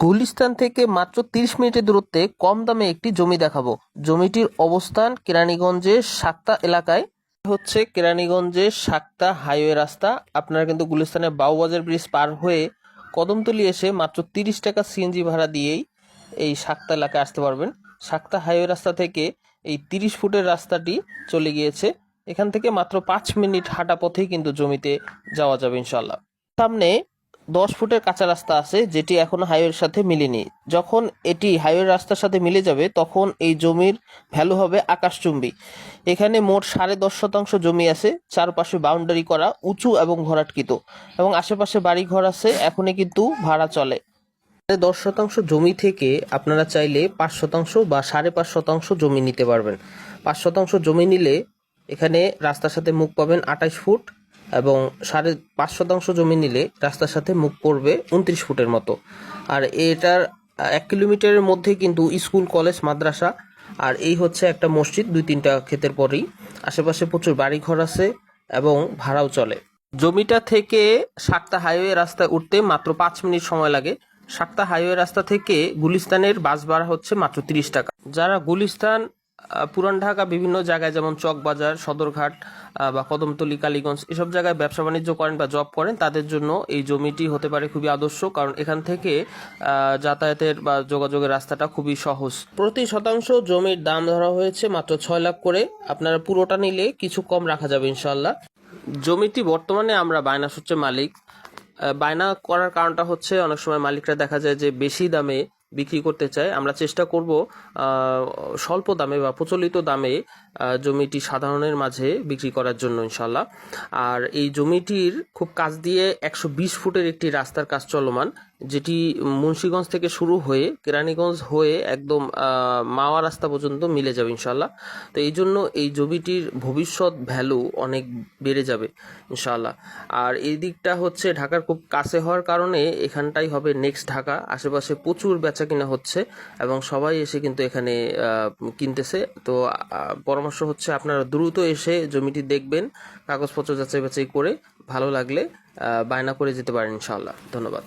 গুলিস্তান থেকে মাত্র ৩০ মিনিটের দূরত্বে কম দামে একটি জমি দেখাবো। জমিটির অবস্থান কেরানীগঞ্জের সাক্তা এলাকায়। হচ্ছে কেরানীগঞ্জের সাক্তা হাইওয়ে রাস্তা। আপনারা কিন্তু গুলিস্তানের বাউবাজার ব্রিজ পার হয়ে কদমতলী এসে মাত্র 30 টাকা সিএনজি ভাড়া দিয়েই এই সাক্তা এলাকায় আসতে পারবেন। সাক্তা হাইওয়ে রাস্তা থেকে এই 30 ফুটের রাস্তাটি চলে গিয়েছে। এখান থেকে মাত্র 5 মিনিট হাঁটা পথেই কিন্তু জমিতে যাওয়া যাবে ইনশাল্লাহ। সামনে 10 ফুটের কাঁচা রাস্তা আছে, যেটি এখনো হাইওয়ের সাথে মিলেনি। যখন এটি হাইওয়ের রাস্তার সাথে মিলে যাবে তখন এই জমির ভ্যালু হবে আকাশচুম্বী। এখানে মোট 10.5% জমি আছে, চারপাশে বাউন্ডারি করা, উঁচু এবং ভরাটকৃত, এবং আশেপাশে বাড়ি ঘর আছে, এখনই কিন্তু ভাড়া চলে। 10% জমি থেকে আপনারা চাইলে 5% বা 5.5% জমি নিতে পারবেন। 5% জমি নিলে এখানে রাস্তার সাথে মুখ পাবেন 28 ফুট, এবং 5.5% জমি নিলে রাস্তার সাথে মুখ পড়বে 29 ফুটের মতো। আর এটার 1 কিলোমিটারের মধ্যে কিন্তু স্কুল, কলেজ, মাদ্রাসা, আর এই হচ্ছে একটা মসজিদ 2-3টা ক্ষেতের পরেই। আশেপাশে প্রচুর বাড়ি ঘর আছে এবং ভাড়াও চলে। জমিটা থেকে সাক্তা হাইওয়ে রাস্তায় উঠতে মাত্র 5 মিনিট সময় লাগে। সাক্তা হাইওয়ে রাস্তা থেকে গুলিস্তানের বাস ভাড়া হচ্ছে মাত্র 30 টাকা। যারা গুলিস্তান, পুরান ঢাকা বিভিন্ন জায়গায় যেমন চকবাজার, সদরঘাট বা কদমতলী, কালীগঞ্জ এসব জায়গায় ব্যবসা বাণিজ্য করেন বা জব করেন, তাদের জন্য এই জমিটি হতে পারে খুবই আদর্শ, কারণ এখান থেকে যাতায়াতের বা যোগাযোগের রাস্তাটা খুবই সহজ। প্রতি শতাংশ জমির দাম ধরা হয়েছে মাত্র 6 লাখ করে। আপনারা পুরোটা নিলে কিছু কম রাখা যাবে ইনশাল্লাহ। জমিটি বর্তমানে আমরা বায়না সূত্রে মালিক। বায়না করার কারণটা হচ্ছে অনেক সময় মালিকরা দেখা যায় যে বেশি দামে বিক্রি করতে চায়। আমরা চেষ্টা করব স্বল্প দামে বা প্রচলিত দামে জমিটি সাধারণের মাঝে বিক্রি করার জন্য ইনশাল্লাহ। আর এই জমিটির খুব কাছ দিয়ে 120 ফুটের একটি রাস্তার কাজ চলমান, যেটি মুন্সিগঞ্জ থেকে শুরু হয়ে কেরানীগঞ্জ হয়ে একদম মাওয়া রাস্তা পর্যন্ত মিলে যাবে ইনশাল্লাহ। তো এই জন্য এই জমিটির ভবিষ্যৎ ভ্যালু অনেক বেড়ে যাবে ইনশাল্লাহ। আর এই দিকটা হচ্ছে ঢাকার খুব কাছে হওয়ার কারণে এখানটাই হবে নেক্সট ঢাকা। আশেপাশে প্রচুর বেচা কিনা হচ্ছে এবং সবাই এসে কিন্তু এখানে কিনতেছে। তো পরামর্শ হচ্ছে আপনারা দ্রুত এসে জমিটি দেখবেন, কাগজপত্র যাচাই বাছাই করে ভালো লাগলে বায়না করে যেতে পারেন ইনশাআল্লাহ। ধন্যবাদ।